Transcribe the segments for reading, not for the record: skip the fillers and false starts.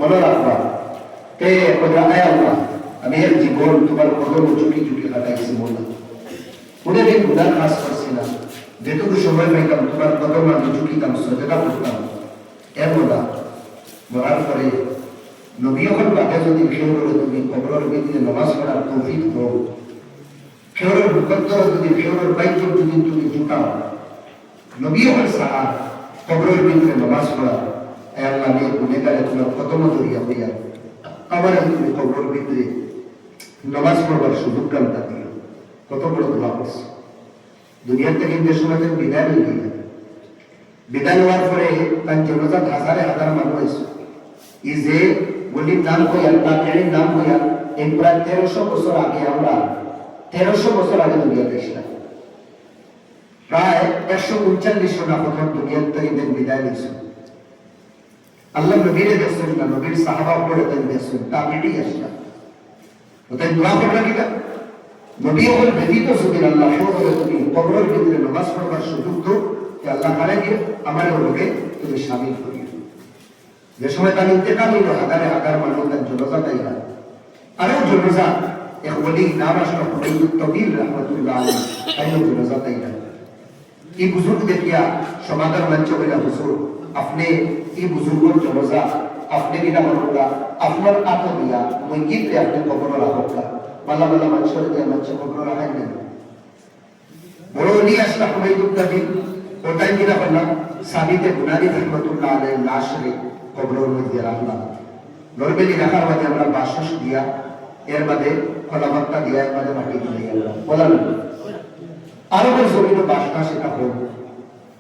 মনে রাখবা তে কথা আয় আল্লাহ আমি এক জীবন তোমার কদম ঝুঁকি ঝুঁকি কাটাইছি মোলা উনি আমি গুণা খাস করছি না যেটুকু সময় পাইতাম তোমার কদম আমি ঝুঁকিতাম সজেদা করতাম এ মোলা মরার পরে নবী হল বাদে যদি ফেউরে তুমি কবরের ভিতরে নামাজ পড়ার তৌফিক দাও ফেউরের মুকদ্দর যদি ফেউরের বাইক যদি তুমি জুটাও নবী হল সাহা কবরের ভিতরে নামাজ পড়া এ আল্লাহ আমি গুণেগারে তোমার কদম ধরিয়া হইয়া আবার তুমি কবরের ভিতরে নামাজ পড়বার সুযোগ কামটা দিও কত বড় দোয়া করছে দুনিয়ার থেকে যে সময় বিদায় নিয়ে গিয়ে বিদায় নেওয়ার পরে তার জনজাত হাজারে হাজার মানুষ এই যে বলির নাম হইয়া তার নাম হইয়া এই প্রায় 1300 বছর আগে আমরা 1300 বছর আগে দুনিয়াতে এসেছিলাম প্রায় 139 না প্রথম দুনিয়ার থেকে বিদায় নিয়েছে আল্লাহ নবীরে দেখছেন না নবীর সাহাবা পড়ে তাই দেখছেন তা মিটেই আসলাম ওটাই দোয়া করলাম কিনা নবী হল ব্যতীত সুবির আল্লাহ সৌরে তুমি কবরের ভিতরে নামাজ পড়বার সুযোগ তো আল্লাহ হারে গিয়ে আমার লোকে তুমি সামিল করিও যে সময় তার ইন্তেকাল হইল হাজারে হাজার মানুষ তার জনজা তাইলা আরো জনজা এক বলি নাম আসলো হুমায়ুন তবির রহমতুল্লাহ আলাইহি তাইও জনজা তাইলা এই বুজুর্গ দেখিয়া সমাধান মঞ্চ বলে হুজুর আপনি এই বুজুর্গর জনজা আপনি কিনা বললা আপনার আত দিয়া মই গীতে আপনি কবর রাখা মালা মালা মানুষের দিয়ে মানুষের কবর রাখাই নেই বড় নিয়ে আসলা হুমায়ুন তবির ওটাই কিনা বললাম সাবিতে গুনারি রহমতুল্লাহ আলাইহি লাশ রে কবরের মধ্যে রাখলাম নরবেলি রাখার বাদে আমরা বাসস দিয়া এর বাদে কলাপাত্তা দিয়া এর বাদে মাটি তুলে গেলাম বলার আরবের জমিন বাসটা সেটা হোক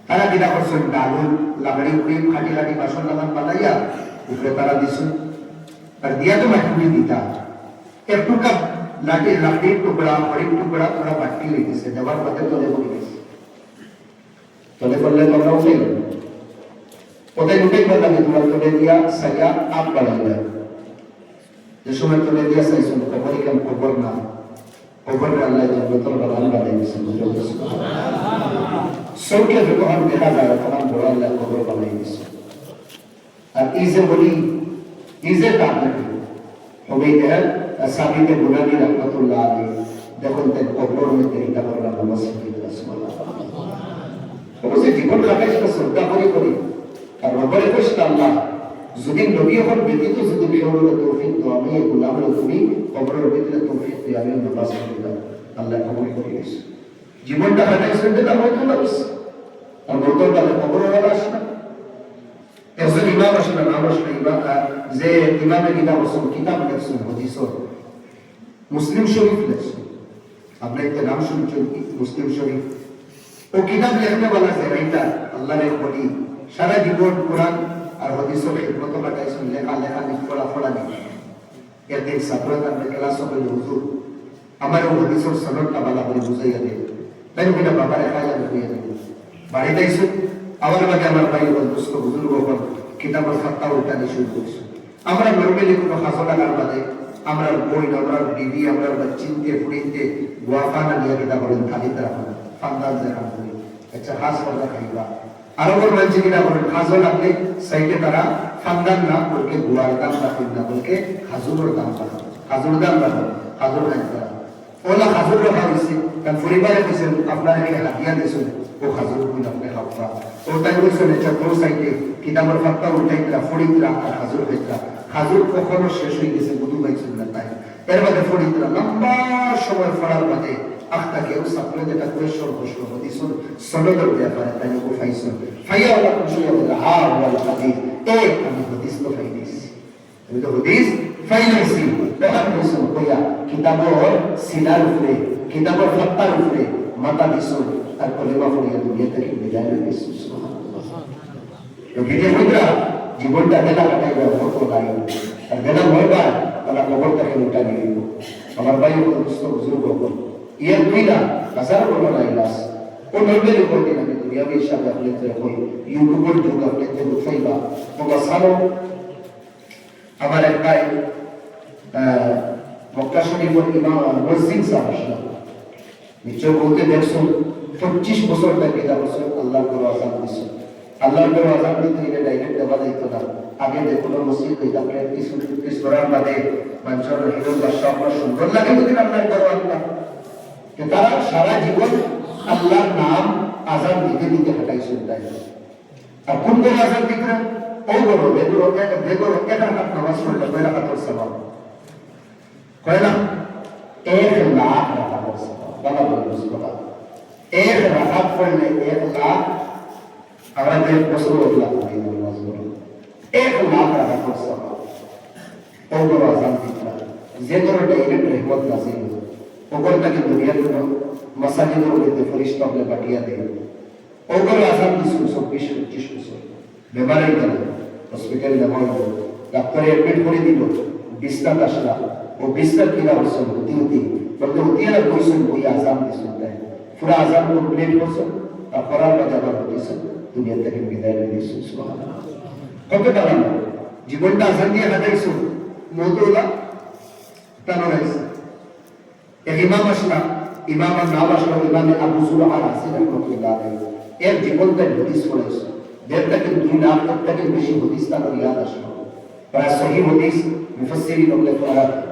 তারা কিনা করছেন ডালুন লাগাড়ি উড়ি খাটি খাটি বাসন লাগান বানাইয়া উপরে তারা দিছেন আর দিয়া তো মাটি দিতা একটু কাপ লাঠির লাঠির টুকরা হরিণ টুকরা ওরা বাটি লেগেছে দেওয়ার বাদে তলে পড়ে গেছে তলে পড়লে তোমরা উঠে গেল কোথায় উঠেই বললাম তোমার তলে দিয়া সাইয়া আপ বাড়াই যায় যে সময় তলে দিয়া সাইছেন কবরই কেন কবর না কবর আল্লাহ জান্নাতুল বাগান বানাই দিয়েছেন সৌকে যখন দেখা যায় তখন বড় আল্লাহ কবর বানাই দিয়েছে আর এই যে বলি এই যে তাবলিগ হবে দেন সাবিতে গুনানি রহমাতুল্লাহ আলাইহি দেখুন তাই কবর মধ্যে এটা বললাম নমস্কার রাসূলুল্লাহ অবশ্যই জীবন কাটাইছে শ্রদ্ধা করি আর রব্বুল কৃষ্ণ আল্লাহ যদি নবী হল ব্যতীত যদি ফেউরের তৌফিক দাও আমি গোলাম তুমি কবরের ভিতরে তৌফিক দিয়ে আমি নামাজ পড়িলাম আল্লাহ কবুল করে নিয়েছে জীবনটা কাটাইছেন যেটা হয়তো না আর বর্তমানে কবরের আসে না একজন ইমাম আসে না নাম আসলে ইমাম যে ইমামের কিতাব লেখছেন হাদিস মুসলিম শরীফ লেখছেন আপনি একটা নাম শুনছেন মুসলিম শরীফ ও কিতাব লেখনে वाला যে রাইটার আল্লাহর এক বলি সারা জীবন কোরআন আর হাদিসের খিদমত কাটাইছেন লেখা পড়া নেই একদিন ছাত্ররা ক্লাস করে হুজুর আমার ও হাদিসের সনদটা ভালো করে বুঝাইয়া দেন তাই কিনা বাবার একাই বুঝাইয়া দেন বাড়িতে এসে আবার বাকি আমার ভাই দোস্ত বুজুর্গ হল কিতাবের খাতা উল্টানি শুরু করছে আমরা নর্মালি কোনো হাসো লাগার বাদে আমরা বই আমরা বিবি আমরা চিনতে ফুড়িতে গোয়াফানা নিয়ে কিতাব করেন খালিতে রাখুন ফান্দাজ দেখা করি আচ্ছা হাস কথা খাইবা আরো বড় বলছে কিনা বলেন খাজো লাগলে সাইডে তারা ফান্দান না বলকে গুয়ার দাম রাখেন না বলকে খাজুরের দাম রাখেন খাজুর দাম রাখেন খাজুর খাইতে ওলা খাজুর রাখা হয়েছে কারণ পরিবারে দিয়েছেন আপনারা এখানে হাতিয়া দিয়েছেন ও খাজুর গুণ আপনি খাওয়া ও তাই বলছেন এটা দো সাইডে কিতাবের ফাত্তা উল্টাইতরা ফড়িতরা আর খাজুর খাইতরা খাজুর কখনো শেষ হয়ে গেছে বুধু পাইছেন না তাই এর বাদে ফড়িতরা লম্বা সময় ফড়ার বাদে আখটা কেউ সাপড়ে যেটা কোয়েশন প্রশ্ন হদিসুন সনদের ব্যাপারে তাই ও ফাইসুন ফাইয়া ওলা কুশিয়া বলে হা ওয়াল হাদিস আমি হদিস তো ফাই দিয়েছি আমি তো হদিস ফাই দিয়েছি দেখা হইসুন কইয়া কিতাবর সিনার উপরে কিতাবর ফাত্তার উপরে মাথা দিসুন আর কলেমা পড়িয়া দুনিয়া থেকে বিদায় হয়ে গেছে সুবহানাল্লাহ তো জীবনটা দেখা কাটাই ব্যবহার লাগে আর যেটা মরবার তারা কবরটাকে উঠা নিয়ে আমার ভাই দোস্ত বুজুর্গ ইয়ার দুইটা হাজার বড় লাইলাস ও নরবেল উপর দিন আমি দুনিয়াবি হিসাবে আপনাদের কই ইউটিউবের যুগ আপনাদের উঠাইবা তোমরা সালো আমার এক ভাই মক্কা শরীফের ইমাম মসজিদ সাহেব নিশ্চয় বলতে দেখছো 25 বছর থেকে এটা বছর আল্লাহর কোরআন দিছে আল্লাহর ঘরে আযান দিতে গেলে ডাইরেক্ট দেওয়া যাইতো না। আগে যে কোনো মসজিদ হইতাম প্র্যাকটিস করার বাদে মানুষের হিরো বাসা আপনার সুন্দর লাগে যদি আল্লাহর ঘরে আল্লাহ তারা সারা জীবন আল্লাহর নাম আযান দিতে দিতে কাটাইছেন। তাই আর কোন কোন আযান দিতে ও বলো বেগুলো এক রাকাত নামাজ পড়লে কয় রাকাতের সওয়াব? কয় না? 1 লাখ রাকাতের সওয়াব। বাবা বলো সুবহানাল্লাহ। 1 রাকাত পড়লে 1 লাখ, আমরা যে বছর লাখ নামাজ পড়ি 1 লাখ রাকাতের সওয়াব। ও বড় আযান দিতে যে করে ডাইরেক্ট রহমত নাযিল হয় ওগুলো তাকে দুনিয়ার কোনো মাসাজিদের মধ্যে ফেরেশতা বলে পাঠিয়ে দেয়। ওগুলো আযান দিছে 24-25 বছর বেমারে গেল হসপিটালে নেওয়া হলো, ডাক্তারে অ্যাডমিট করে দিল, বিছনা আসলা ও বিছনা কিনা হচ্ছে হতি বলতে হতিয়া বইছেন বই আযান দিছেন। তাই পুরো আযান কমপ্লিট করছেন আর করার বাদে আবার হতিছেন দুনিয়া থেকে বিদায় নিয়ে দিয়েছেন। সুবহানাল্লাহ। কত টাকা জীবনটা আযান দিয়ে হাজাইছো মওতুলা তানো রাইছে। এক ইমাম আসলা, ইমামের নাম আসলো ইমাম আবু যুরআ রাসি রাহমাতুল্লাহ আলাইহি। এর জীবনটা হাদিস পড়াইছে 1.5 থেকে 2 লাখ থেকে বেশি হাদিস তার রিয়াদ আসলো। প্রায় সহিহ হাদিস মুফাসসিরিন বলে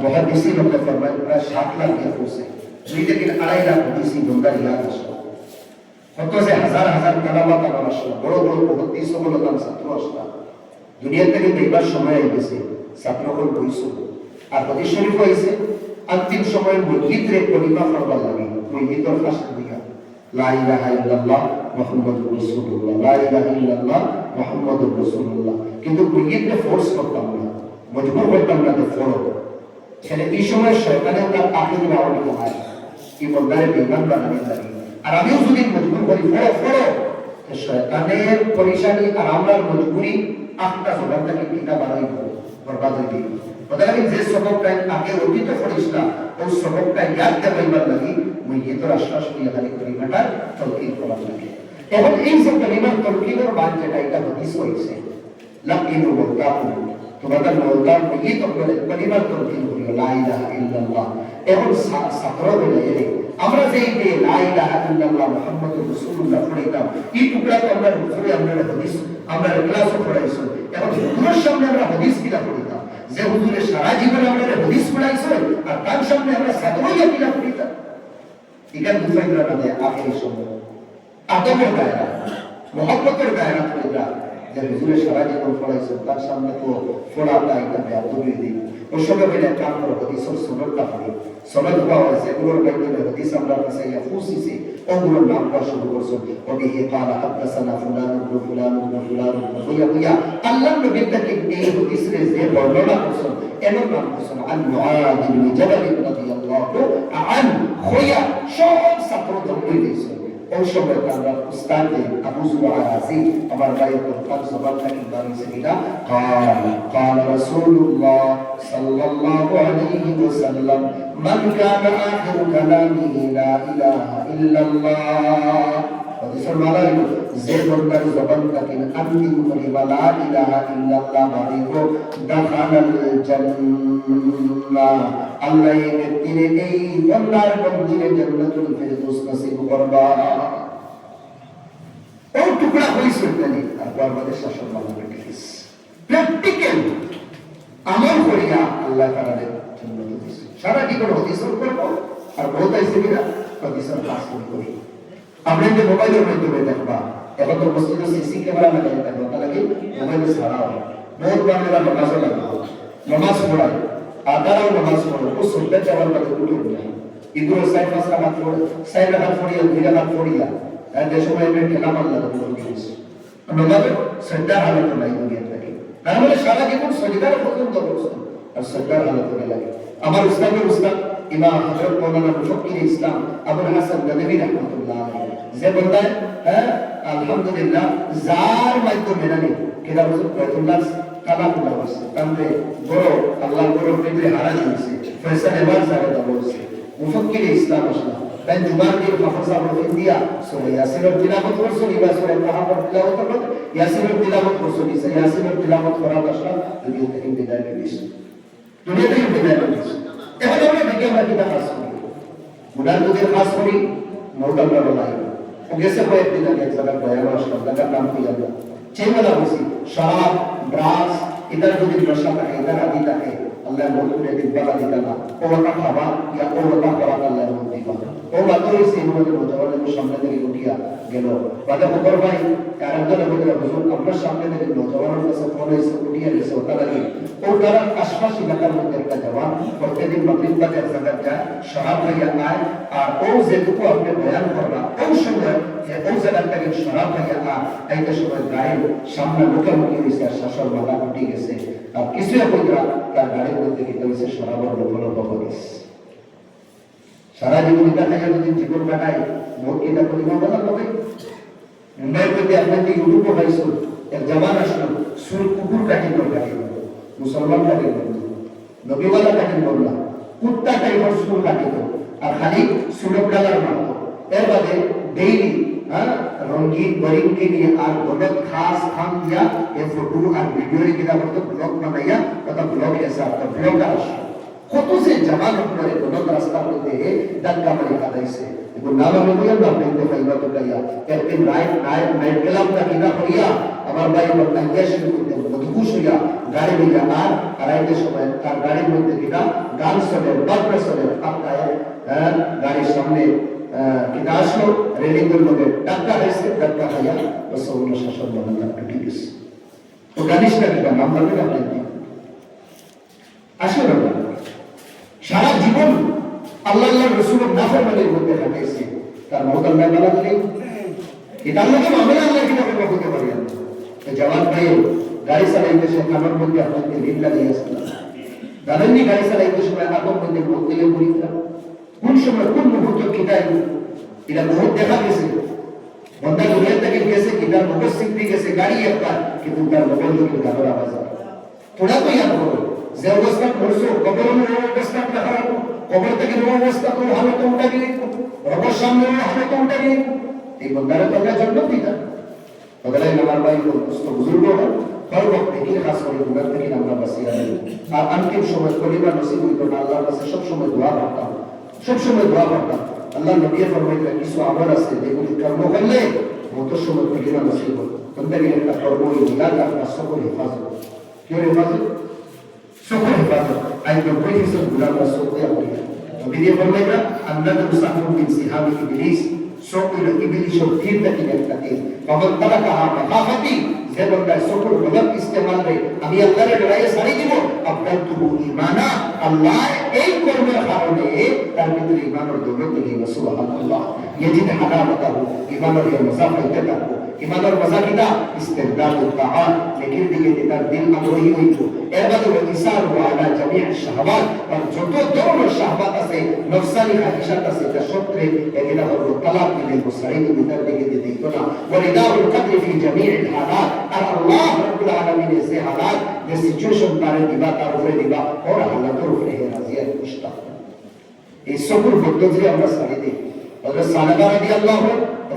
মুহাদ্দিসিন বলে ফরমায় প্রায় 7 লাখ দিয়ে পৌঁছে 2 থেকে 2.5 লাখ হাদিস বন্ধা রিয়াদ আসলো। কত যে হাজার হাজার কালামাত আমার আসলো, বড় বড় মুহাদ্দিস বলে তার ছাত্র আসলো। দুনিয়া থেকে দেখবার সময় হয়ে গেছে, ছাত্রগণ বইছে আর হাদিস শরীফ হয়েছে अंतिम समय मुहित रे कलिमा पढ़वा लगी मुहित और खास दिया ला इलाहा इल्लल्लाह मुहम्मदुर रासूलुल्लाह ला इलाहा इल्लल्लाह मुहम्मदुर रासूलुल्लाह কিন্তু মুহিত রে ফোর্স করতাম না, মজবুর করতাম না যে ফলো ছেলে এই সময় শয়তানে তার আখির রাওয়ানি কমায় কি বলদারে বেঈমান বানাতে লাগে। আর আমিও যদি মজবুর করি ফলো তো শয়তানের পরেশানি আর আমরার মজবুরি আখটা জবানটাকে কিনা বানাই বরবাদ হয়ে গেল। বদলাকে যে সবকটা আগে অতীত ফরিস্তা ওই সবকটা ইয়াদ দেবার লাগি মুহিতর আশ্বাস দিয়ে খালি কলিমাটা তলকিন করার লাগে। এখন এই যে কলিমার তলকিনের বাদ যেটা এটা হাদিস হয়েছে লাকিনু ওয়াকাফু তোমাদের মওলার মুহিত বলে কলিমার তলকিন করিও লা ইলাহা ইল্লাল্লাহ। এখন ছাত্র বলে আমরা যে এই লা ইলাহা ইল্লাল্লাহ মুহাম্মাদুর রাসূলুল্লাহ পড়িতাম এই টুকরা তো আমরা রসুলের আমরা হাদিস আমরা ক্লাসও পড়াইছো। এখন হুজুরের সামনে আমরা হাদিস কিলা পড়িতাম যে হুজুরে সারা জীবন আমরা হাদিস পড়াইছো আর তার সামনে আমরা ছাত্রই কিলা পড়িতাম। এখান দুফাইরা না দেয় আখেরি সময় আদবের দায়রা মহব্বতের দায়রা পড়িতা যে হুজুরে সারা জীবন পড়াইছো তার সামনে তো পড়াটা এটা বেয়াদবি দিই ওই সময় বলে কাম করো হাদিসের সুন্নাতটা পড়ি সনদ পাওয়া হয়েছে এগুলোর বাইরে হাদিস আমরা কাছে ইয়া ফুসিছে ওগুলোর নাম পড়া শুরু করছো ওদিকে قال حدثنا فلان بن فلان بن فلان بن আল্লাহ নবী থেকে এই হাদিসের যে বর্ণনা করছেন এর নাম করছেন আন মুআদ ইবনে জাবাল রাদিয়াল্লাহু আনহু খোয়া সব ছাত্রদের বই দিয়েছে। ওই সময় আমরা উস্তাদ আবু যুরআ রাজি আমার ভাইয়ের কোরআন সবার থেকে বানিয়েছে কিনা قال رسول الله صلى الله عليه وسلم من كان آخر كلامه لا إله إلا الله হাদিসের মানে যে বন্দার জবান থেকে আন্তিম কলিমা লা ইলাহা ইল্লাল্লাহ বাড়িব দাখালাল জান্নাহ আল্লাহ এই ব্যক্তির এই বন্দার বন্দিরে জান্নাতুল ফেরদৌস নসিব করবা। ওই টুকরা হইছে জানি আর পরবর্তী শাসন বানাবে কিস প্র্যাকটিক্যাল আমল করিয়া আল্লাহ তাআলা জান্নাত দিছে। সারা জীবন হাদিস করব আর বহুত আইছে কিনা হাদিসের ক্লাস করি আপনার যে মোবাইলের মাধ্যমে দেখবা এখন তো মসজিদে সিসি ক্যামেরা লাগাই দেখো তাহলে মোবাইলে ছাড়া হয় বহুত বাংলা নামাজ লাগবে নামাজ পড়ায় আদারাও নামাজ পড়ো ও সুন্নাত যাওয়ার কথা উঠে যায় এগুলো সাইড পাঁচ রাকাত পড়ে সাইড রাকাত পড়িয়া দুই রাকাত পড়িয়া আর যে সময় এমনি ঠেলা মারলা তো বলে গেছে নমাজে সজ্জার হালত নাই দুনিয়া থেকে তার মানে সারা জীবন সজদার পর্যন্ত করছে আর সজ্জার হালত লাগে। আমার ইসলামের উস্তাদ ইমাম হযরত মাওলানা মুফাক্কির ইসলাম আবুল হাসান নদভী রাহমাতুল্লাহ আলাইহি যে বলতেন আলহামদুলিল্লাহ যার মাধ্যমে নানি কেদা হুজুর বাইতুল্লাহ কালা খোলা হয়েছে তাহলে বড় আল্লাহর বড় প্রেমে হারা দিয়েছে ফয়সাল এবার জায়গা দেওয়া হয়েছে মুফাক্কির ইসলাম আসলা তাই জুমার দিন হাফেজ আবু ইন্ডিয়া সূরা ইয়াসিনের তিলাওয়াত করছেন ইবা সূরা মুহাম্মদ তিলাওয়াত করছেন ইয়াসিনের তিলাওয়াত করছেন ইয়াসিনের তিলাওয়াত করার আসলা দুনিয়া থেকে বিদায় নিয়েছে দুনিয়া থেকে বিদায় নিয়েছে। এখন আমরা দেখি আমরা কিটা কাজ করি মুদার যদি কাজ করি মোটা বড় নাই ও গেছে কয়েকদিন আগে এক জায়গায় বয়ান আসলাম জায়গার নাম কি জানো চেমেলা বসি শরাব ড্রাগস ইতার যদি নশা থাকে ইতার আদি থাকে আল্লাহ বলতে দিব্বালা দিতা না ওটা খাবা ইয়া ওটা করা আল্লাহ বলতে দিবা ও বাতরি সিনমতে নজওয়ানের সামনে থেকে উঠিয়া গেল বাদা বকর ভাই আরেকজন বলল হুজুর আপনার সামনে থেকে নজওয়ানের কাছে ফোন এসে উঠিয়া গেছে ওটা লাগে ও তারা আশপাশ এলাকার মধ্যে একটা জওয়ান প্রত্যেকদিন মাগরিব বাজার জায়গা যায় শরাব খাইয়া আয় আর ও যেটুকু আপনি বয়ান করলা ওই সময় ও জায়গা থেকে শরাব খাইয়া এইটা সময় গাড়ির সামনে মুখোমুখি হয়েছে আর শাসর মালা উঠে গেছে আর কিছু কইরা তার গাড়ির মধ্যে কি হয়েছে শরাবের লোক গেছে সারা জীবন এটা খাইয়া যদি জীবন কাটায় মোট এটা করিমা বলা হবে মুম্বাইয়ের মধ্যে আপনাদের ইউটিউবে পাইছো এক জওয়ান আসলো সুর কুকুর কাটিং করে কাটিং মুসলমান কাটিং করতো নবীওয়ালা কাটিং করলা কুত্তা টাইপের সুর কাটিত আর খালি সুলভ কালার মারতো এর বাদে ডেইলি রঙিন বরিংকে নিয়ে আর গলত খাস খাম দিয়া এ ফটো আর ভিডিও কিনা করতো ব্লগ বানাইয়া ওটা ব্লগ এসে আপনার ব্লগার আসলো কত সে জওয়ান করে গলত রাস্তার মধ্যে ডাক্কা মারি কাটাইছে এবং নামা বলিয়া না পেতে পাইবা তো গাইয়া একদিন নাইট ক্লাবটা কিনা হইয়া আমার ভাই বলতে শুরু করতে মধুকুশ হইয়া গাড়ি নিয়ে আর আইতে সময় তার গাড়ির মধ্যে কিনা গান চলে বাজনা চলে আপনার গাড়ির সামনে কিনা আসলো রেলিংয়ের মধ্যে ডাক্কা হয়েছে ডাক্কা হইয়া রসুল শাসন বলেন টুটি গেছে তো গানিসটা কিনা নাম বলবেন আপনি আসলে সারা জীবন আল্লাহ রসুলের নাফরমানির মধ্যে কাটাইছে তার মত আল্লাহ বলা দিলেন এটা আল্লাহকে মামলা আল্লাহ কিনা করতে হতে পারি না জওয়ান ভাই গাড়ি চালাইতে সে কানের মধ্যে আপনাকে ঋণ লাগিয়েছিল জানেননি গাড়ি চালাইতে সময় আগর মধ্যে বদলে পরীক্ষা কোন সময় কোন মুহূর্ত কিটাই এটা বহুত দেখা গেছে বন্ধা দুনিয়া থেকে গেছে কিটার মোটর সিদ্ধি গেছে গাড়ি একটা কিন্তু তার মোবাইল থেকে গাড়ির আওয়াজ হয় থোড়া তো ইয়াদ করো যে অবস্থা করছো কবরের অবস্থা দেখার কবর থেকে অবস্থা তো ভালো তো উঠা গিয়ে রবর সামনে ভালো তো উঠা গিয়ে এই বন্ধারে তো জন্য দিতা বদলাই আমার ভাই বুজুর্গ হর বক্ত থেকে খাস করে গুনাহ থেকে আমরা বাঁচিয়ে আনি আর অন্তিম সময় পরিবার নসিব হইতো না আল্লাহর কাছে সব সময় দোয়া করতাম আল্লাহ নবী ফরমাইলেন কিছু আমল আছে যেগুলি কর্ম করলে মত সময় পরিবার নসিব হবে কোনটা কি একটা কর্ম ইলাদ আপনার সকল হেফাজত কি হেফাজত সকল হেফাজত আইন পরিহিসব গুনাহ সকল আপনি নবী ফরমাইলেন আন্নাতু সাহু মিন সিহাবি ইবলিস সকল ইবলিসের তীর থেকে একটা তীর বাবা তারা কাহা মাখাফাতি যে বন্দা সকল গলত ইস্তেমাল রে আমি আল্লাহর লড়াইয়ে সারি দিব আপনার তবু ঈমানা আল্লাহ এই কর্মের কারণে তার ভিতরে ঈমানের দৌলত নিয়ে সুবহানাল্লাহ ইয়াজিদ হালাওয়াতাহু ঈমানের মজা পাইতে থাকবো ঈমানের মজা কিনা ইস্তিগদারুত তাআত লেকিন দিকে তার দিল আগ্রহী হইতো এর বাদে ইসার আলা জামিআ শাহওয়াত আর যত ধরনের শাহওয়াত আছে নফসানি খাহিশাত আছে তা সত্রে এগুলা হলো তালাক দিলে মুসাইদ ভিতর দিকে দিত না ওয়ালিদাহুল কদর ফি জামিআল হালাত আর আল্লাহ রাব্বুল আলামিনের যে হালাত যে সিচুয়েশন তারে দিবা তার উপরে দিবা ওর হালাতের উপরে রাজিয়া মুশতাক এই সকল পদ্ধতি আমরা সারি দিই হযরত সালাবা রাদিয়াল্লাহু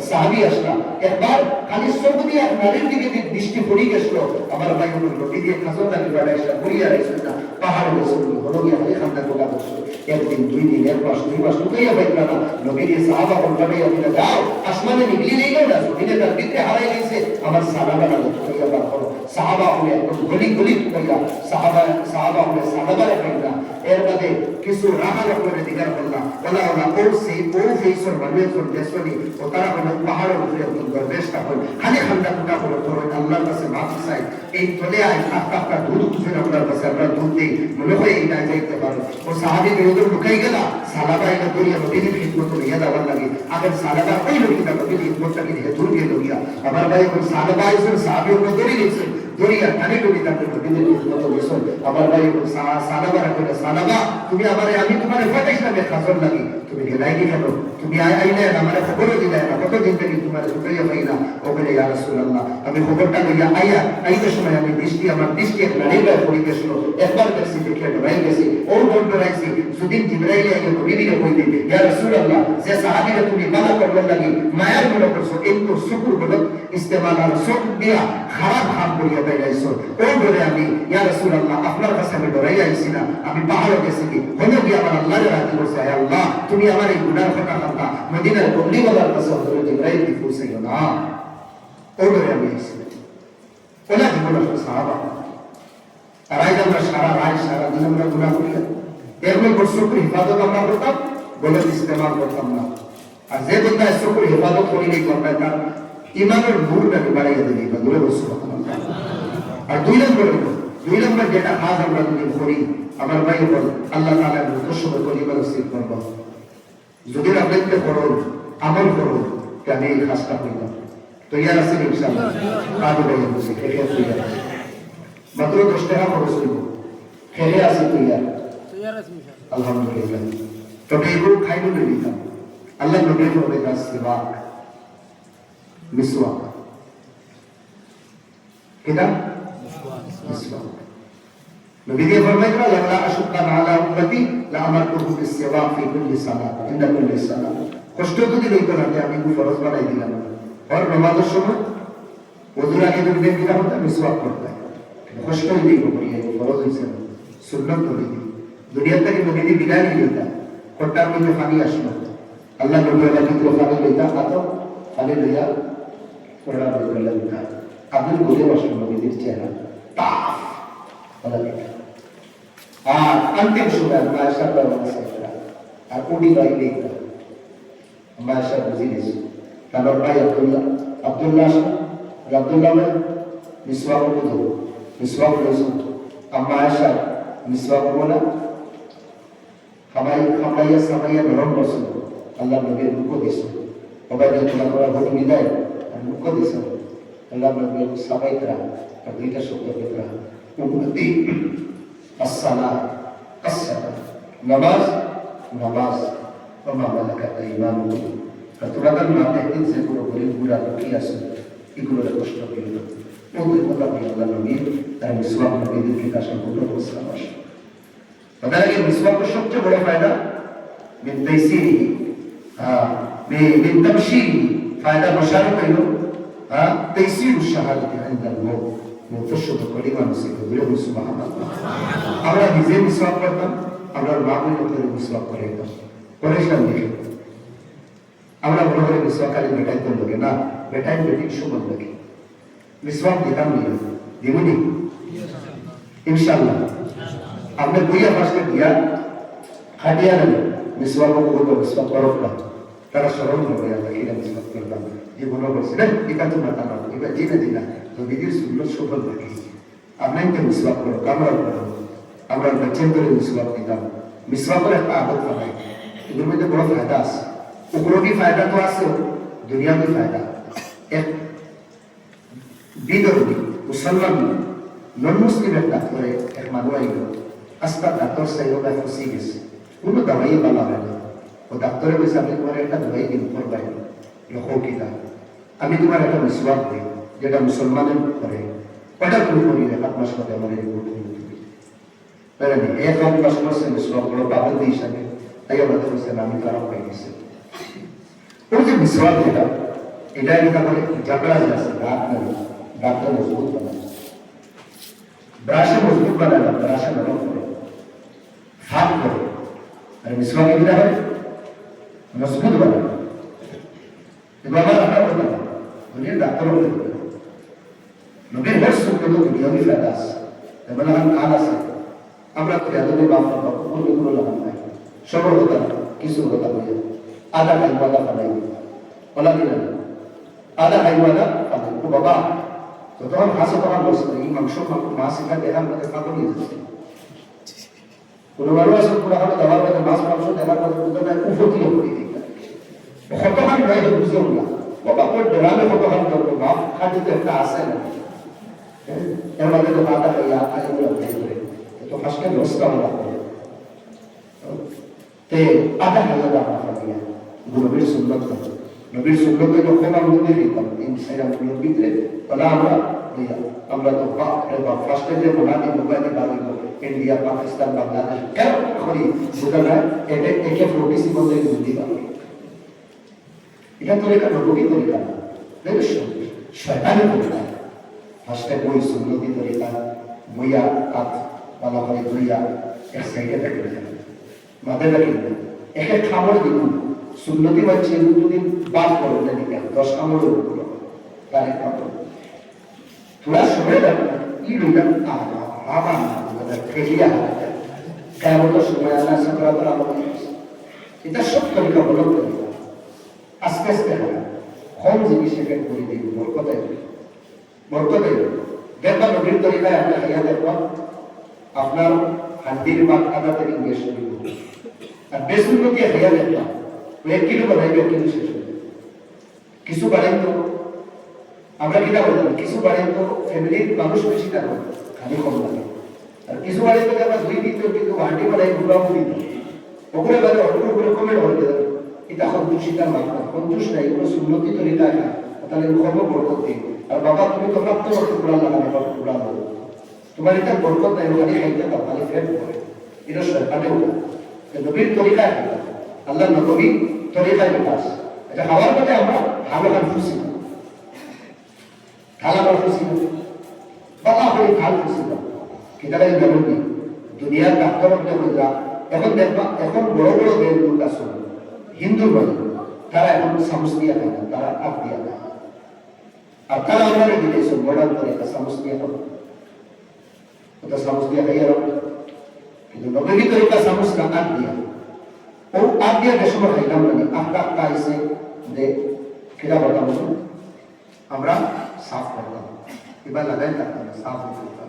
সাহাবী আসলা একবার খালি সবদি আর নারীর দিকে দৃষ্টি পড়ে গেছিল আমার ভাই বলল নবী দিয়ে খাজর লাগি বাড়াইছা পড়িয়া রাইছিল না পাহাড়ে গেছিল হলো গিয়া এই খান্দা কোলা বসলো একদিন দুই দিন এক মাস দুই মাস লুকাইয়া বাইকলা না নবী দিয়ে সাহাবা বলবে আপনি যাও আসমানে নিগলি নেই না জমিনে তার ভিতরে হারাই গেছে আমার সালাবা না লুকাইয়া বার করো সাহাবা হলে একদম গলি গলি লুকাইয়া সাহাবা হলে সাহাবারে পাইলা এর বাদে কিছু রাহা করে দিগার বললাম বলা ওলা ও সেই ও ফেসর বানিয়েছর দেশনি ও তারা কোনো পাহাড়ের উপরে দরবেশটা হল খালি খান্দা কুটা করে ধরো আল্লাহর কাছে মাফি চাই এই তলে আয় আপনার দুধ খুঁজে আপনার কাছে আমরা দুধ দিই মনে হয় এইটা যাইতে পারো ও সাহাবি বিরোধের ঢুকাই গেলা সালাবা এটা করিয়া নদীর খিদমত নিয়ে যাওয়ার লাগে আগের সালাবা ওই লোকটা নদীর খিদমতটাকে নিয়ে দূর গিয়ে লইয়া আমার ভাই এখন সালাবা এসে সাহাবি ওকে ধরে গেছে ধরিয়া টানে টুকি তাকে নদীর খিদমত গেছে আমার ভাই এখন সালাবা রাখে সালাবা তুমি আমারে আমি তোমার ফাটাইছ না খাজর লাগি তুমি গেলাই কি কেন তুমি আইলে আমার খবরও দিলে না কতদিন থেকে তোমার ঢুকাইয়া পাই না ও বলে ইয়া রাসূলুল্লাহ আমি খবরটা লইয়া আইতে সময় আমি আমার দৃষ্টি এক নারীরা পড়ে গেছিল একবার দেখছি দেখে ডরাই গেছি ও বল ডরাইছি সুদিন জিবরাইল আইলে নবীরে কইলে ইয়া রাসূলুল্লাহ যে সাহাবীরা তুমি মানা করলেন লাগি মায়ার মনে করছো একটু শুকর বলো ইস্তেমাল আর সব দিয়া খারাপ কাম করিয়া দেখাইছো ও বলে আমি ইয়া রাসূলুল্লাহ আপনার কাছে আমি ডরাই আইছি না আমি পাহাড়ে গেছি কি হলো কি আমার আল্লাহর রাজি করছে হে আল্লাহ তুমি আমার এই গুনাহ কথা কথা মদিনার কবলিওয়ালার কাছে হযরত জিবরাইল কি পৌঁছাইও না ও বলে আমি আইছি ওলা জীবন আসলে সাহাবা তারাই আমরা সারা রাত সারা দিন আমরা গুনাহ করি এরকম বর্ষকের হিফাজত আমরা করতাম বলে ইস্তেমাল করতাম না আর যে বন্ধা চোখের হেফাজত করিলে করবে তার ইমানের নূরটাকে বাড়াইয়া দিলে বা দূরে বসে আর দুই নম্বর যেটা কাজ আমরা যদি করি আমার ভাই বল আল্লাহ তাআলার মুখস্থ করিবার উচিত করব যদি আপনাকে করো আমল করো আমি এই কাজটা করিলাম তো ইয়ার আছে ইনশাআল্লাহ কাজ হয়ে বসে খেয়ে হয়ে মাত্র 10 টাকা খরচ হইব খেলে আছে তো ইয়ার আলহামদুলিল্লাহ তবে এগুলো খাইব দিতাম আল্লাহ নবীর হবে কাজ সিওয়াক মিসওয়াক কিনা মিসওয়াক নবীকে ফরমাইলেন আল্লাহ আশুকান আলা উম্মতি লা আমারতুহু বিসওয়াক ফি কুল্লি সালাত ইনদা কুল্লি সালাত কষ্ট যদি লইতো না আমি ফরজ বানাই দিলাম আর নামাজের সময় ওযুর আগে যদি দিলাম তো মিসওয়াক করতে কষ্ট দিই করিয়ে ফরজ হইছে সুন্নাত করি দুনিয়া থেকে নবী বিদায় নিতা কোটার মধ্যে পানি আসলো আল্লাহ নবী আল্লাহ কি পানি লইতা আতো পানি লইয়া কোরআন বলে লইতা আব্দুল বলে বসলো নবীর চেহারা তাফ বলা আর अंतिम সময় মাশা আল্লাহ আর ওডি বাইলে মাশা বুঝিস তার ভাই আব্দুল্লাহ মিসওয়াক বলো মিসওয়াক বলো আম্মা আয়েশা মিসওয়াক বলা খামাইয়া সামাইয়া নরম বসল আল্লাহ নবীর মুখ দিয়েছে ওবাইদুল্লাহ করা ভোট বিদায় আর মুখ দিয়েছে আল্লাহ নবীর সামাইতরা আর দুইটা শব্দ পেতরা উম্মতি আসসালাত আসসালাত নামাজ নামাজ ওমা মালাকাত আইমানুকুম তোরাদের নামে একদিন যেগুলো গরিব বুড়া দুঃখী আছে এগুলোর কষ্ট পেল ওদের কথা বলে আল্লাহ নবী তার মিসওয়াক নবীদেরকে তার সম্পর্কে বলছিলাম আসে बताया मिसवाक का सबसे बड़ा फायदा من تيسيره من تبشيره फायदा बशारत है लो تيسير الشهادة عند الموت মুফাসসির কলিমা নসিব বলে সুবহানাল্লাহ আমরা নিজে মিসওয়াক করতাম আমরা মামুল করে মিসওয়াক করতাম পরেশান দেখে আমরা বড় করে মিসওয়াক করে বেটাইতে লাগে না বেটাই বেটি সুবহান লাগে মিসওয়াক দিতাম না দিবনি ইনশাআল্লাহ हमने बुया फासले दिया खाटिया ने मिसवाक को बोलो मिसवाक करो ना तारा शरण हो गया लगी ना मिसवाक करना ये बोलो बस ना इका तो मत ना इका जीने दिना तो विधि सुनो सफल लगी हमने इनके मिसवाक करो कामरा करो আমরা बच्चे को मिसवाक दिया मिसवाक पर आदत बनाई इधर में तो बड़ा फायदा है ऊपरों की फायदा तो आसे दुनिया की फायदा एक বিদরদি মুসলমান নন মুসলিম একটা করে এক মানুষ আইলো আস্তা ডাক্তার সাহেব ফসি গেছে কোনো দওয়াই বালা হয় না ও ডাক্তারের কাছে আমি তোমার একটা দওয়াই দিন করবাই লোকও কিনা আমি তোমার একটা মিসওয়াক দিই যেটা মুসলমানের করে ওটা তুমি করি না 7 মাস পরে আমার এই রিপোর্ট নিয়ে দিবি তাহলে এক মাস পরে মিসওয়াক বড় পাবন্দি হিসাবে তাই আমাদের কাছে আমি খারাপ হয়ে গেছে ওই যে মিসওয়াক এটা এটা বলে ঝগড়া আছে ডাক্তার মজবুত বানায় ব্রাশে মজবুত বানায় না ব্রাশে নরম করে ফাঁক করে আর মিসওয়াকে কি হয় মজবুত বানায় এবার আমরা বলতে না উনি ডাক্তার বলে নবীর হর সুন্দর দুনিয়াবি ফায়দা আছে এবার কাল আছে আমরা ক্রিয়াদে বাপ বাপ কোনগুলো লাগাম নাই সবর কথা কিছু কথা বলে আদা খাইওয়াদা ফালাই বলা দিলেন আদা খাইওয়াদা ফালাই ও বাবা তো তখন হাসো তখন বলছে এই মাংস মাছ এখানে দেখার মধ্যে পাগল হয়ে যাচ্ছে কোনো মানুষ আছে পুরো হলো দেওয়ার মধ্যে মাছ মাংস দেখার মধ্যে বুঝতে না উফতিয়ে পড়ে দিই কতক্ষণ গাইলে বুঝেও না বাবা ওর ড্রামে কতক্ষণ করবো বাপ খাটিতে একটা আসে না এর মধ্যে তো আদা খাইয়া আইগুলো ভেঙে তো হাসকে নষ্ট আমরা করে তে আদা খাইয়া দাঁড়া ফাটিয়া নবীর সুন্নত নবীর সুন্নতে যখন আমরা দেখতাম ইনসাইড আমরা ভিতরে তাহলে আমরা তো ফার্স্টে যে বোনাদি মোবাইলে বাড়িব ইন্ডিয়া পাকিস্তান বাংলাদেশ কেন করি বুঝা যায় এটা একে 47 মধ্যে বুদ্ধি পাবে এটা তরিকা নবী তরিকা না দেখো শয়তানি তরিকা ফার্স্টে বই সুন্নতি তরিকা বইয়া কাত ভালো করে বইয়া এক সাইডে রেখে দেন মাঝে রেখে দেন একে খাবার দিন সুন্নতি বাচ্চা যদি বাদ করে দেন 10 কামড়ের উপর তার এক কামড় थोड़ा समय लगता ये लोग आवा খেলিয়া কেমন সময় আল্লাহ সাকরাত আলামিন এটা সব তরিকা বলতে হবে আস্তে আস্তে হয় কম জিনিসকে করে দিব বরকতে দেখবা নবীর তরিকায় আপনি হাইয়া দেখবা আপনার হান্ডির মাঠ আদা থেকে বেশ শুরু আর বেশ উন্নতি হাইয়া দেখবা 1 কিলো বানাইবে 1 কিলো শেষ হবে কিছু বানাই তো আমরা কিনা বললাম কিছু বাড়ি তো ফ্যামিলির মানুষ বেশি থাকবে খালি কম লাগে আর কিছু বাড়ি তো আমরা 2 দিন কিন্তু হাঁটি বানাই ঘুরাও দিই ওগুলো বাড়ি অল্প করে কমে হয়ে যাবে এটা সন্তুষ্টিতার মাত্রা সন্তুষ্ট নাই কোনো সুন্নতি তরিকা না তাহলে কর্ম বরকত দিই আর বাবা তুমি তো প্রাপ্ত করতে পুরা লাগাবে বাবা পুরা লাগাবে তোমার এটা বরকত নাই খালি খাইতে দাও খালি ফেট করে এটা সরকারে ওটা নবীর তরিকায় আল্লাহ নবী তরিকায় বিকাশ এটা খাওয়ার পরে আমরা ভালো ভালো খুশি খালাবার খুশি বাবা করে খাল খুশি কিনা যেমন কি দুনিয়ার ডাক্তার বলরা এখন দেখবা এখন বড় বড় দেশ লোক আছে হিন্দু বলে তারা এখন সামস দিয়া খায় না তারা আপ দিয়া খায় আর তারা আমাদের দিয়েছে মডার্ন করে একটা সামস দিয়া খায় ওটা সামস দিয়া খাই আর কিন্তু নবী তরিকা সামস না আপ দিয়া ও আপ দিয়া যে সময় খাইলাম না আপকা কাইছে যে কিরা বলতাম আমরা साफ करता इबार लगाए करता साफ करता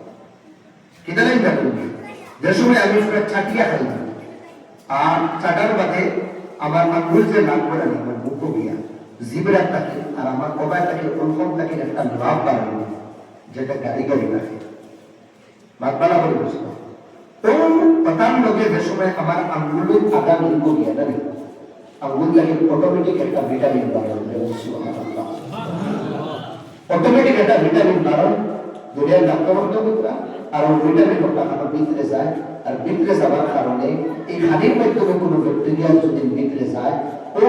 किधर ही जाते जैसे मैं अभी उसका छाटिया खाई আর চাটার বাদে আমার আঙ্গুল যে লাগ করে নি আমার মুখ গিয়া জিবরা থাকে আর আমার কবায় থাকে কনফার্ম থাকে একটা লাভ বাড়ানো যেটা গাড়ি গাড়ি রাখে মাতবালা করে বসে ও পতান লগে যে সময় আমার আঙ্গুল আদা মিলবো গিয়া না আঙ্গুল লাগে অটোমেটিক একটা ভিটামিন বাড়ানো সুবহানাল্লাহ অটোমেটিক একটা ভিটামিন কারণ দুনিয়ার ডাক্তার বলতে আর ওই ভিটামিন ওটা আমার ভিতরে যায় আর ভিতরে যাওয়ার কারণে এই খাদ্যের মাধ্যমে কোনো ব্যাকটেরিয়া যদি ভিতরে যায় ও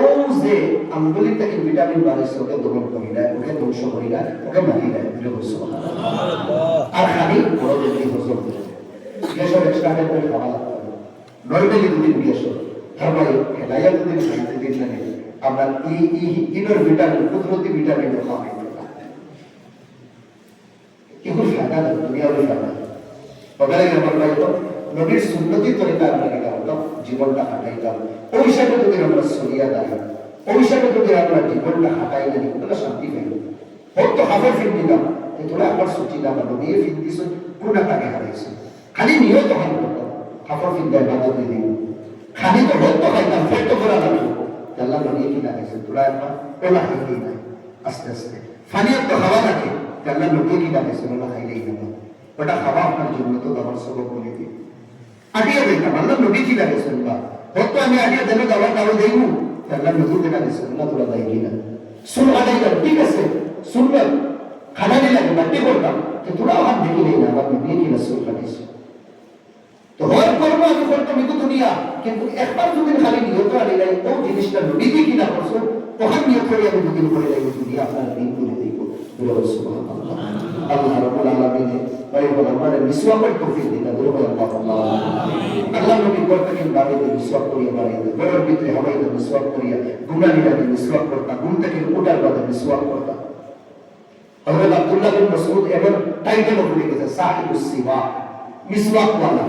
যে আঙ্গুলি থেকে ভিটামিন বাড়াইছে ওকে দমন করি দেয় ওকে ধ্বংস করি দেয় ওকে মারি দেয় আর খালি বড় ব্যক্তি হজম করে গ্যাসের এক্সট্রা করে খাওয়া লাগবে নর্মালি দুদিন গ্যাস তার মানে খেলাইয়া দুদিন খাইতে দিন না আমরা এই ইনোর ভিটামিন কুদরতি ভিটামিন খাওয়াই এগুলো ফায়দা না দুনিয়া হলে ফায়দা বদলে আমার ভাই তো নবীর সুন্নতি তরিকা আমরা এটা হলো জীবনটা কাটাইতাম ওই হিসাবে যদি আমরা সরিয়া দাঁড়াই ওই হিসাবে যদি আমরা জীবনটা কাটাই না ওটা শান্তি পাই হোক তো হাফের ফিল দিলাম তোরা আমার সূচি না বানো নিয়ে ফিল দিস কোনটা তাকে হারাইছে খালি নিয়ত হান করতাম হাফের ফিল দেয় বাদতে দিন খালি তো হোক তো খাইতাম ফের তো করা লাগবে আল্লাহ নবী কি লাগাইছে তোরা একবার ওলা খাইতেই নাই আস্তে আস্তে ফানিয়ত তো হাওয়া রাখে আল্লাহ নবী কি লাগাইছে ওলা খাইলেই না ওটা খাওয়া আপনার জন্য তো আমার সবক বলে দিই আটিয়া দিতাম আল্লাহ নবী কি লাগাইছে ওলা হোক তো আমি আটিয়া দেবো দাবার কারো দেবো আল্লাহ নবী কি লাগাইছে ওলা তোরা দেয় কিনা শুন আদাইলাম ঠিক আছে শুনলাম খানা দিলাম বাড়তে করতাম তো তোরা হাত দেখি নেই না আমার নবী কি রাসূল লাগাইছে তো হর কর্ম আমি করতাম এই দুনিয়া কিন্তু একবার যদি খালি নিয়ত আনি নাই ও জিনিসটা নবী কি না করছো তখন নিয়ত করে আমি দুদিন করে যাই দুনিয়া আপনার দিন করে দিব বলে সুবহানাল্লাহ আল্লাহ রাব্বুল আলামিন ভাই বলে আমাদের মিসওয়াকের তৌফিক দিন বলে আল্লাহ আল্লাহ নবী বলতেন বাড়িতে মিসওয়াক করিয়া বাড়িতে ঘরের ভিতরে হাওয়াইতে মিসওয়াক করিয়া গুনাহিরা মিসওয়াক করতা ঘুম থেকে ওঠার বাদে মিসওয়াক করতা হযরত আব্দুল্লাহ বিন মাসউদ এবার টাইটেল পড়ে গেছে সাহিবুস সিওয়াক মিসওয়াক ওয়ালা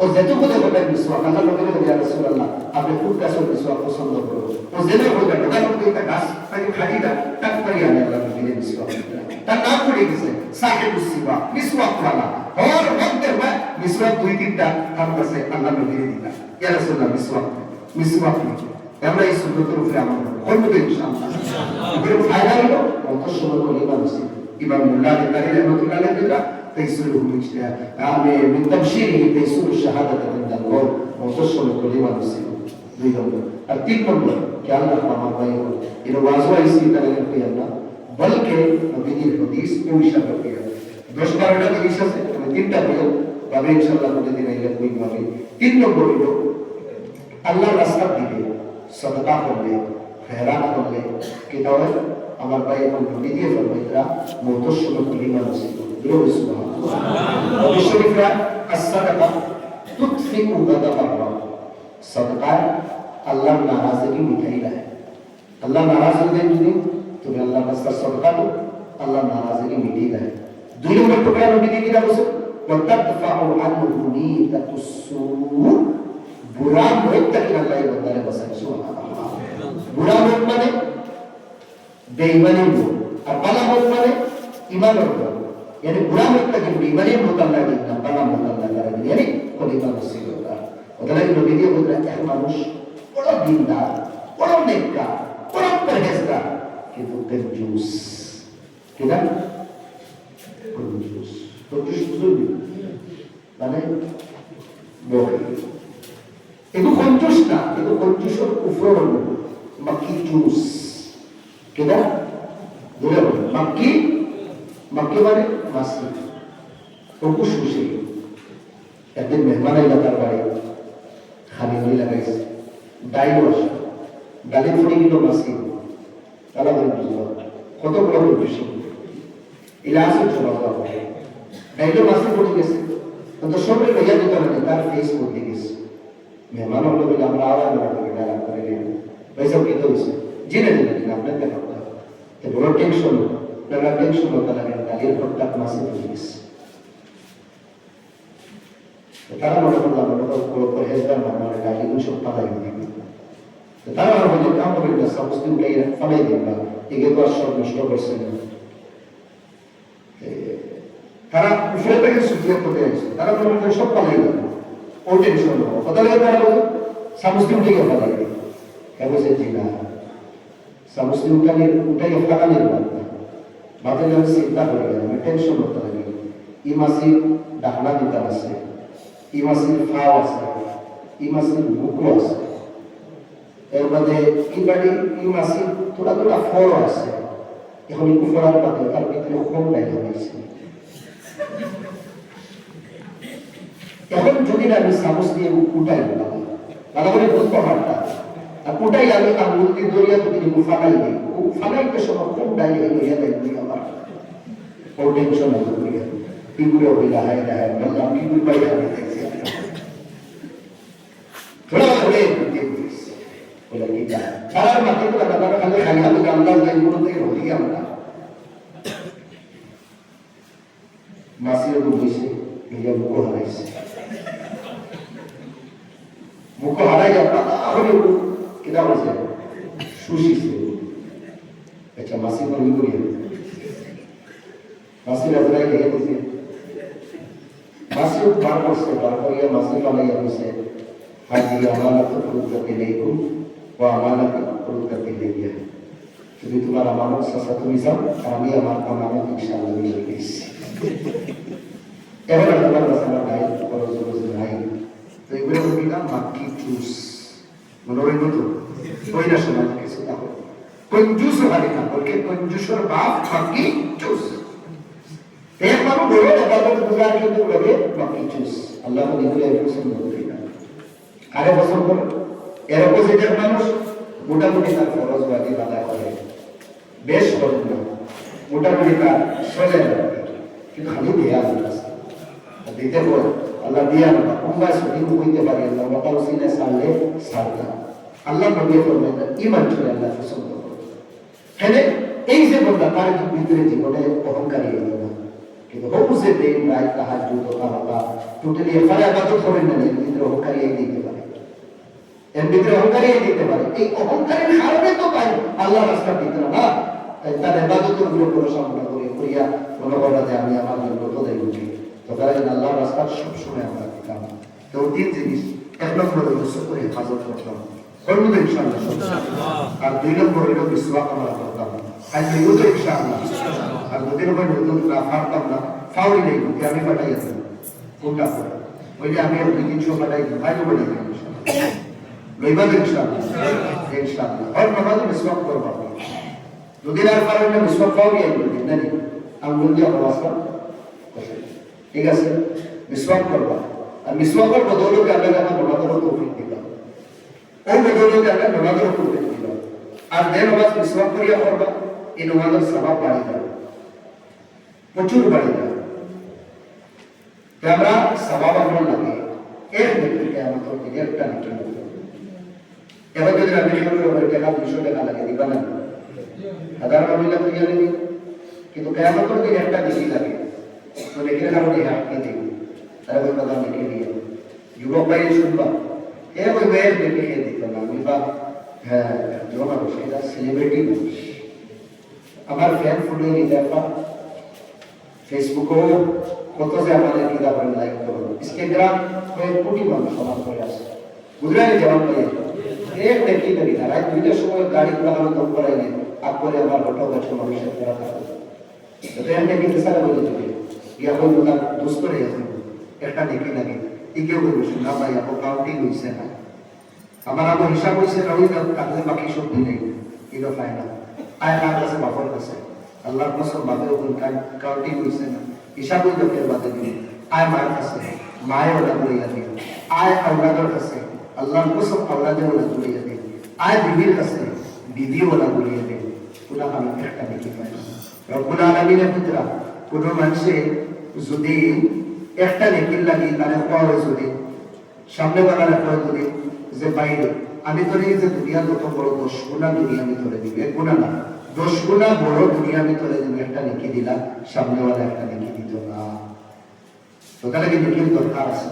ও যেটুকু দেখবেন মিসওয়াক আল্লাহ নবী বলেন ইয়া রাসূলুল্লাহ আপনি খুব কাছে মিসওয়াক পছন্দ করুন ও যেটা বলবেন ওটা কিন্তু একটা গাছ তাকে খাটিটা টাক করে আনে আল্লাহ নবী মিসওয়াক তার নাম পড়ে গেছে সাহিবুস সিওয়াক মিসওয়াক ওয়ালা হর মধ্যে মিসওয়াক দুই তিনটা তার কাছে আল্লাহ নবী দিলেন ইয়া রাসূলুল্লাহ মিসওয়াক আমরা এই সুন্নতের উপরে আমল করব ইনশাআল্লাহ এর ফায়দা হলো কত সময় করে ইমাম মুল্লা আলী রহমাতুল্লাহ আলাইহি تيسير المجتهد من تبشيره تيسير الشهادة عند الله وتصل كلمة المسلم التين نمبر क्या अल्लाह हमारा भाई हो इन वाजवा इसी तरह के अल्लाह बल्कि नबी हदीस को इशारा किया 10 बारটা জিনিস আছে আমি তিনটা বলবো তবে ইনশাআল্লাহ প্রতিদিন এই কোই ভাবে তিন নম্বর হলো আল্লাহ রাস্তা দিবে সাদকা করলে খেরাত করলে কি দাও আমার ভাই এখন নবী দিয়ে ফরমাইতরা মুতসল কলিমা নসিব দিরো সুবহানাল্লাহ নবী শরীফরা as-sadaqa tudfi'u ghadab Allah সাদকা আল্লাহর নারাজগি মিটাই দেয় আল্লাহ নারাজ হয়ে যায় যদি তুমি আল্লাহর রাস্তায় সাদকা দাও আল্লাহ নারাজগি মিটিয়ে দেয় দুই নম্বর টুকরা নবী কি কিনা বলছেন ওয়াতাদফাউ আনহু নিতাতুস সু বুরা মত থেকে আল্লাহ বন্দারে বাঁচায় সুবহানাল্লাহ বুরা মত মানে বেঈমানি মত আর ভালো মত মানে ঈমানের মত यानी बुरा मत থেকে বেঈমানি মত আল্লাহ দিন না ভালো মত আল্লাহ তাআলা দিন यानी কলিমা নসিহত ওদের নবী দিয়ে বললেন এক মানুষ বড় দিনদার বড় নেককার বড় পরহেজগার কিন্তু কঞ্জুস কিনা কঞ্জুস বুঝুন মানে বড় itu konjus na itu konjus kufur maki jus kita boleh maki মানে masih fokus খুশি একদিন মেহমান আইলা তার বাড়ি খালি হই লাগাইছে ডাইলস গালি ফুটি গেল মাসি তারা বলে বুঝলো কত বড় খুশি ইলাসে জবাব দাও ডাইলো মাসি পড়ে গেছে তো সবাই লইয়া দিত না তার ফেস বদলে গেছে মেহমানও বলে আমরা আওয়াজ করে ডালা করে দিই পয়সা কি তো হইছে জিনে জিনে আপনার দেখা তো বড় টেনশন dalam টেনশন হতে লাগে গালির প্রত্যেক মাসে পড়ে গেছে তারা মনে করলাম আমরা বড় পরহেজগার মানে গালিগুলো সব পালাই দিই তারা বলে কাম করে না সমস্ত উঠাই ফালাই দিবা এগে তো সব নষ্ট করছে তারা উফরে থেকে সুযোগ করে আছে তারা মনে করে সব পালাই দিবা ও টেনশন হলো কথা লাগে তারা বলে সমস্ত উঠে গেল পালাই কেমন সে জিনা সমস্ত উঠাই ফালানি মাঝে যখন চিন্তা করে গেল টেনশন হতে লাগে ই মাসির ডাকনা দিতে আছে ই মাসির ফাও আছে ই মাসির বুকু আছে এর মধ্যে ই বাড়ি ই মাসির থোড়া থোড়া ফল আছে এখন একটু ফলার পাতে তার ভিতরে কম ডাইল হয়েছে এখন যদি আমি সামস দিয়ে উঠাই ভালো করে বুঝতে পারতাম আর উঠাই আমি আঙুল দিয়ে দরিয়া যদি ফাটাই দিই ফাটাইতে সময় কম ডাইল হইয়া দেখবি আমার ও টেনশন হয়ে পিগুড়ে হইলা হায় হায় বললাম পিগুড় পাই আমি দেখছি थोड़ा थोड़े बोला कि जा सारा माथे को लगा खाली खाया तो गामला जाई गुरु ते हो गया हमरा मासियो को बुझे ये मुको हराई जाता और किदा बसे सुशी से अच्छा मासी को भी बोलिए मासी लगा के ये तो मासी बार को ये मासी वाला ये से हाजी अमानत खुद करके लेको वो अमानत खुद करके ले गया যদি তোমার আমানত সাসা তুমি যাও আমি আমার আমানত ইনশাআল্লাহ নিয়ে গেছি এবার তোমার কাছে আমার ভাই খরচ খরচ নাই তো এগুলো বললাম মাক্কি জুস মনোরঞ্জন তো ওই না শোনা কিছু না কঞ্জুস হয় না বলকে কঞ্জুসের বাপ মাক্কি জুস এক মানুষ বলে আদালত বুঝার কিন্তু বলে মাক্কি জুস আল্লাহ এগুলো পছন্দ করে না আরে পছন্দ করে এর অপোজিটের মানুষ মোটামুটি তার ফরজ বাকি আদায় করে বেশ করে না মোটামুটি তার চলে না কিন্তু খালি দেয়া দিতে বল আল্লাহ দিয়া না কুম্বা সঠিক হইতে পারে আল্লাহ ওয়াতাল সিনে সালে সালতা আল্লাহ নবী ফরমান ঈমান চলে আল্লাহ পছন্দ করে তাহলে এই যে বলতা তার ভিতরে জীবনে অহংকারী হলো না কিন্তু হুজে দিন রাত তাহাজ্জুদ ও তাওবা টোটালি ইবাদত করেন না এর ভিতরে অহংকারী দিতে পারে এর ভিতরে অহংকারী দিতে পারে এই অহংকারের কারণে তো পাই আল্লাহ রাস্তা দিতে না তাই তার ইবাদতের উপর পড়াশোনা করে করিয়া মনে করা যে আমি আমার জন্য তো দেই তো তারা আল্লাহ রাস্তা সব সময় আমরা দিতাম তো তিন জিনিস এক নম্বর রসুল করে হেফাজত করতাম করবো তো ইনশাআল্লাহ আর দুই নম্বর হলো বিশ্ববাস আমরা করতাম আর দুইও তো ইনশাআল্লাহ আর দুদিন পর নতুন না ফারতাম না ফাউরি নেই আমি পাঠাই আছি কোনটা ওই যে আমি 2-300 পাঠাই ভাই বলে ইনশাআল্লাহ লইবাদ ইনশাআল্লাহ ইনশাআল্লাহ আর নামাজ বিশ্ববাস করব দুদিন আর পারেন না বিশ্ববাস ফাউরি আইব না নি আঙ্গুল দিয়ে অবস্থা ঠিক আছে বিশ্ববাস করব আর বিশ্ববাসের বদৌলতে আল্লাহ আমাকে নামাজের তৌফিক দিবেন ওই বদৌলতে আল্লাহ নামাজের তৌফিক দিবেন আর যে নামাজ বিশ্ববাস করিয়া করবা এই নামাজের সওয়াব বাড়ি যাবে প্রচুর বাড়ি যাবে আমরা সওয়াব আমরা লাগে এক ব্যক্তিকে আমাদের দিনে একটা নিতে হবে এবার যদি আমি শুরু টাকা 200 টাকা লাগে দিবা না হাজার মিলা করিয়া নেবে কিন্তু কিয়ামতের দিন একটা বেশি লাগে তো নেকির কারণে আটকে দিই তারা ওই কথা নেকি দিয়ে যুবক ভাই শুনবা ওই ভাইয়ের দেখে খেয়ে দিত না আমি বা হ্যাঁ একজন মানুষ এটা সেলিব্রিটি মানুষ আমার ফ্যান ফুটে দেখা ফেসবুকেও কত যে আমাদের কিনা করে লাইক করলো ইনস্টাগ্রাম কয়েক কোটি মানুষ আমার করে আসে বুঝলেন জবাব পাই এক দেখি দেখি না রাত 2টার সময় গাড়ি লাগানো দম করাই নেই আপরে আমার ফটো গাছ মানুষের করা থাকে তো এমনি কিন্তু সারা বলে চলে ইয়া হল না দোস্ত রে একটা দেখি লাগে ইকে বলবো না ভাই আপো কাউন্টিং হইছে না আমার আবু হিসাব হইছে না ওই তাহলে বাকি সব দিনে এটা ফাইনাল আয় কার কাছে বাপর কাছে আল্লাহর কসম বাপের উপর কাউন্টিং হইছে না হিসাব হইতো ফের বাদে দিন আয় মায়ের কাছে মায়ের ওলা বলিয়া দিন আয় আওলাদের কাছে আল্লাহর কসম আওলাদের ওলা বলিয়া দিন আয় বিবির কাছে বিবি ওলা বলিয়া দিন ওলা আমি একটা দেখি পাই রব্বুল আলামিনের পুত্রা কোন মানুষে যদি একটা নেকির লাগি তাহলে পাওয়া যদি সামনে বানালে পরে যদি যে বাইরে আমি ধরে যে দুনিয়া যত বড় 10 গুণা দুনিয়া আমি ধরে দিবি 1 গুণা না 10 গুণা বড় দুনিয়া আমি ধরে দিবি একটা নেকি দিলাম সামনেওয়ালা একটা নেকি দিত না তো তাহলে কি নেকির দরকার আছে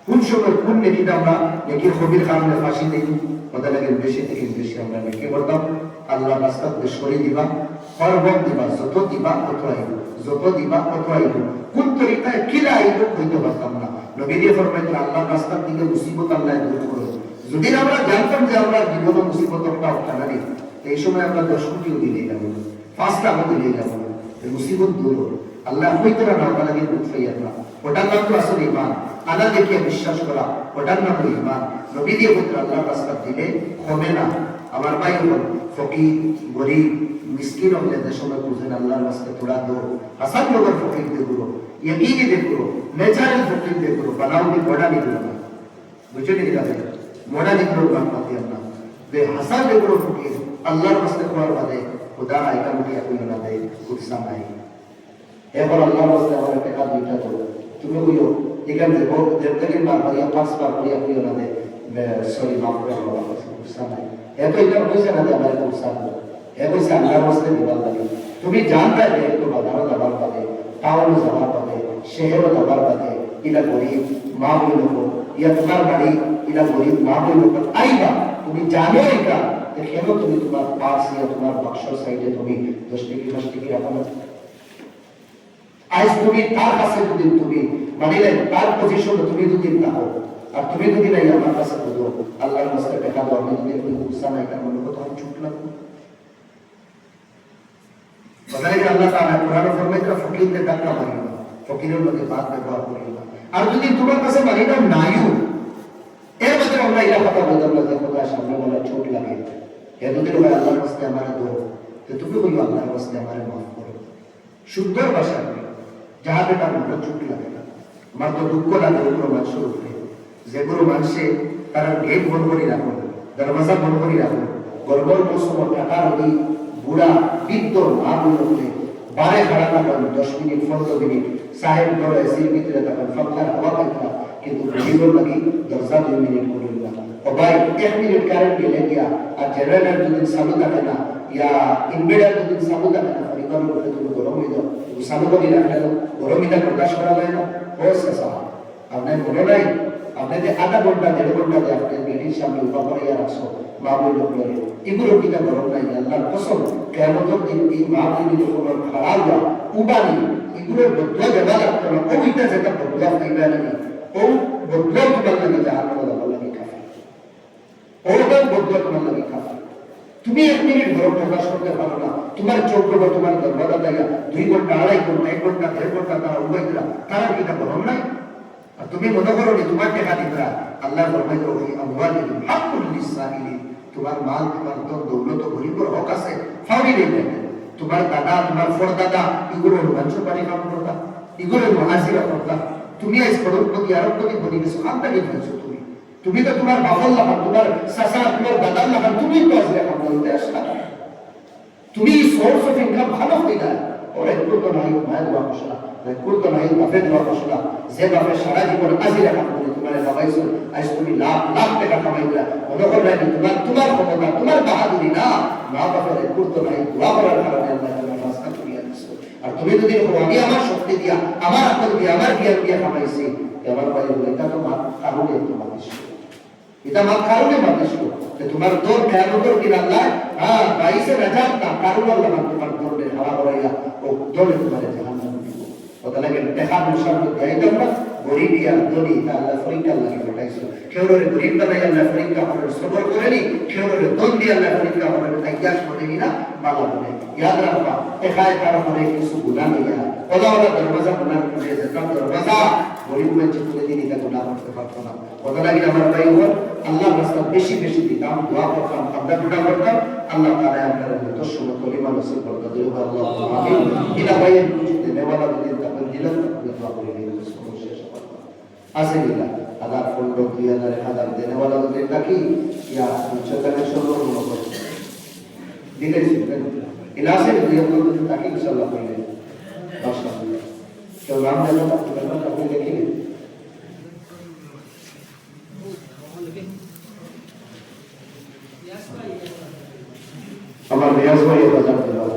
কোন সময় কোন নেকিটা আমরা নেকির খবির কারণে ফাঁসি দিই ওটা লাগে বেশি থেকে বেশি আমরা নেকি করতাম আল্লাহ রাস্তাতে সরিয়ে দিবা হরবক দিবা যত দিবা অত আইব যত দিবা অত আইব কোন তরিকায় কিলা আইব হইতে পারতাম না নবী দিয়ে ফরমাইতেন আল্লাহর রাস্তার দিকে মুসিবত আল্লাহ দূর করে যদি আমরা জানতাম যে আমরা জীবনে মুসিবত একটা উঠানা নেই এই সময় আমরা 10 কোটিও দিলে যাব 5 টাকা দিলে যাব এই মুসিবত দূর আল্লাহ হইতে না আমরা লাগে উঠাইয়া না ওটার নাম তো আসলে ঈমান আল্লাহ দেখিয়ে বিশ্বাস করা ওটার নাম হলো ঈমান নবী দিয়ে বলতেন আল্লাহর রাস্তার দিলে হবে না আমার ভাই হল ফকির গরিব মিসকিন হলে যে সময় বুঝেন আল্লাহর রাস্তায় তোড়া দো হাসান নগর ফকির দে গুলো यकीनी देखो नेचुरल फकीर देखो बनाओ भी बड़ा निकलो ना मुझे नहीं कहते मोड़ा निकलो बात पाती अपना दे हसन देखो फकीर अल्लाह वास्ते कुआर वादे खुदा आएगा मुझे कोई ना दे गुस्सा नहीं है पर अल्लाह वास्ते हमारे पे का बीटा तो तुम्हें कोई हो इकन देखो जब तक इन बार या 5 बार कोई कोई ना दे मैं सॉरी माफ कर रहा हूं गुस्सा नहीं है तो इधर कोई से ना दे हमारे गुस्सा है कोई से अल्लाह वास्ते निकाल दे तुम्हें जानता है तो बताओ दबाव पाते टाउन जमा पाते शहर दबाव पाते इला गरीब माँ बोल लो या तुम्हार बाड़ी इला गरीब माँ बोल लो आईगा तुम्हें जानो इका देखो तुम्हें तुम्हार पास या तुम्हार बक्सर साइडे तुम्हें 10 की रखो ना आज तुम्हें तार कासे दुदिन तुम्हें मानिले तार पोजीशन तुम्हें दुदिन ना हो और तुम्हें दुदिन नहीं हमारे पास दो अल्लाह ने मस्त देखा दो हमने तुम्हें कोई गुस्सा नहीं करना लोगों तो हम चुप लगो बताइए कि अल्लाह ताला कुरान फरमाइता फकीर के डाका मारिना फकीरों लोग बात व्यवहार करेगा और যদি তোমার কাছে মানিনা নাইও এর মধ্যে আমরা ইলা কথা বলতাম না যে খোদা সামনে বলা ছোট লাগে এ যদি হয় আল্লাহর রাস্তে আমারে দো তো তুমি বলো আল্লাহর রাস্তে আমারে maaf করো শুদ্ধ ভাষা যাহা বেটা মনে ছোট লাগে না আমার তো দুঃখ লাগে ওগুলো মানুষের উপরে যেগুলো মানুষে তারা গেট বন্ধ করে রাখো দরজা বন্ধ করে রাখো গরগর মৌসুম টাকা নদী বুড়া বৃদ্ধ না বললে বারে খাড়া থাকেন 10 মিনিট 15 মিনিট সাহেব ধরে এসির ভিতরে থাকেন ফাঁকার হওয়া পাইতা কিন্তু গরিবের লাগি দরজা 2 মিনিট করল না ও ভাই 1 মিনিট কারেন্ট গেলে গিয়া আর জেনারেটর যদি চালু থাকে না ইয়া ইনভার্টার যদি চালু থাকে না পরিবার করতে তুমি গরম হয়ে যাও চালু করে রাখলে গরমিটা প্রকাশ করা যায় না ও শেষা আপনার মনে নাই আপনি যে আধা ঘন্টা 1.5 ঘন্টা যে আপনি গেটির সামনে উঠা করে রাখছো মা বলল এগুলো কিনা গরম নাই আল্লাহর কসম কিয়ামতের দিন এই মা বলি যখন খারাপ হয় উবানি এগুলোর বদলা দেওয়া লাগতো না ওইটা যেটা বদলা পাইবে না ও বদলা তোমার লাগে জাহান্নামে যাওয়ার লাগে কাফি ওটা বদলা তোমার লাগে কাফি তুমি 1 মিনিট গরম প্রকাশ করতে পারো না তোমার চোখ বা তোমার দরবাজা দেয়া 2 ঘন্টা 2.5 ঘন্টা 1 ঘন্টা 1.5 ঘন্টা তারা উবাইতরা তারা কিনা গরম নাই আর তুমি মনে করো নি তোমার টাকা দিবা আল্লাহ ফরমাইছে ওই আমওয়ালিহিম হাক্কুল লিসাইলিন তোমার মাল তোমার ধন দৌলত গরিবের হক আছে ফাউরি নেই তোমার দাদা তোমার ফরদাদা এগুলো মানুষ পানি কাম করতা এগুলো মহাজিরা করতা তুমি আজ করোড়পতি আরবপতি বনি গেছো আমদানি ফেলছো তুমি তো তোমার বাবার লাগান তোমার চাচা তোমার দাদার লাগান তুমি তো আসলে কাম করতে আসলা তুমি সোর্স অফ ইনকাম ভালো হয়ে যায় ওর একটু তো নাই মায়ের দোয়া মশলা একটু তো নাই বাপের দোয়া মশলা যে বাপের সারা জীবন আজিরা কাম করে তোমার বাবাইছো আজ তুমি লাখ লাখ টাকা কামাইলা মনে করলে তোমার ক্ষমতা তোমার বাহাদুরি না মা বাপের একটু তো নাই দোয়া করার কারণে আল্লাহ তোমার রাস্তা করিয়া দিছো আর তুমি যদি আমি আমার শক্তি দিয়া আমার আকল দিয়া আমার জ্ঞান দিয়া কামাইছি আমার ভাই এটা তো মাত কারণে তো মাতিস এটা মাত কারণে মাতিস যে তোমার দৌড় কেয়ামতের দিন আল্লাহ বাইসে রাজার না কারণ আল্লাহ তোমার দৌড়ের হাওয়া করাইয়া ও দৌড়ে তোমার জাহান্নাম দিব কথা লাগে দেখা অনুসার দেখাইতাম না গরিব ইয়া ধনী তা আল্লাহ ফরিকা আল্লাহকে পাঠাইছো কেউ গরিব বানাই আল্লাহ ফরিকা আপনার সবর করেনি কেউ দন দিয়ে আল্লাহ ফরিকা আপনার আইয়াস করেনি না বালা বলে ইয়াদ রাখবা একায় কারো করে কিছু গুনাহ নিয়া ওলা ওলা দরওয়াজা গুনাহ করে যেতাম দরওয়াজা গরিব মানুষ তুলে দিন এটা গুনাহ করতে পারতো না কথা লাগে আমার ভাই ওর আল্লাহ রাস্তা বেশি বেশি দিতাম দোয়া করতাম আমরা গুনাহ করতাম আল্লাহ তাআলা আপনার দর্শন কলিমা নসিব করতে দিও আল্লাহ আমিন ইলা ভাইয়ের বুঝতে নেওয়ালা দিন তখন দিলাম দোয়া করে দিন আসে দিলা আদার ফন্ড 2000 দেনেওয়ালা দিন নাকি ইয়া উচ্চতর সর্বগুণ করতে দিলে ইলাসে দিন তাকে ইনশাআল্লাহ কইলেন মাশাআল্লাহ কেউ নাম জানো না আপনি লিখিলেন আমার রিয়াজ ভাই বাজার দিল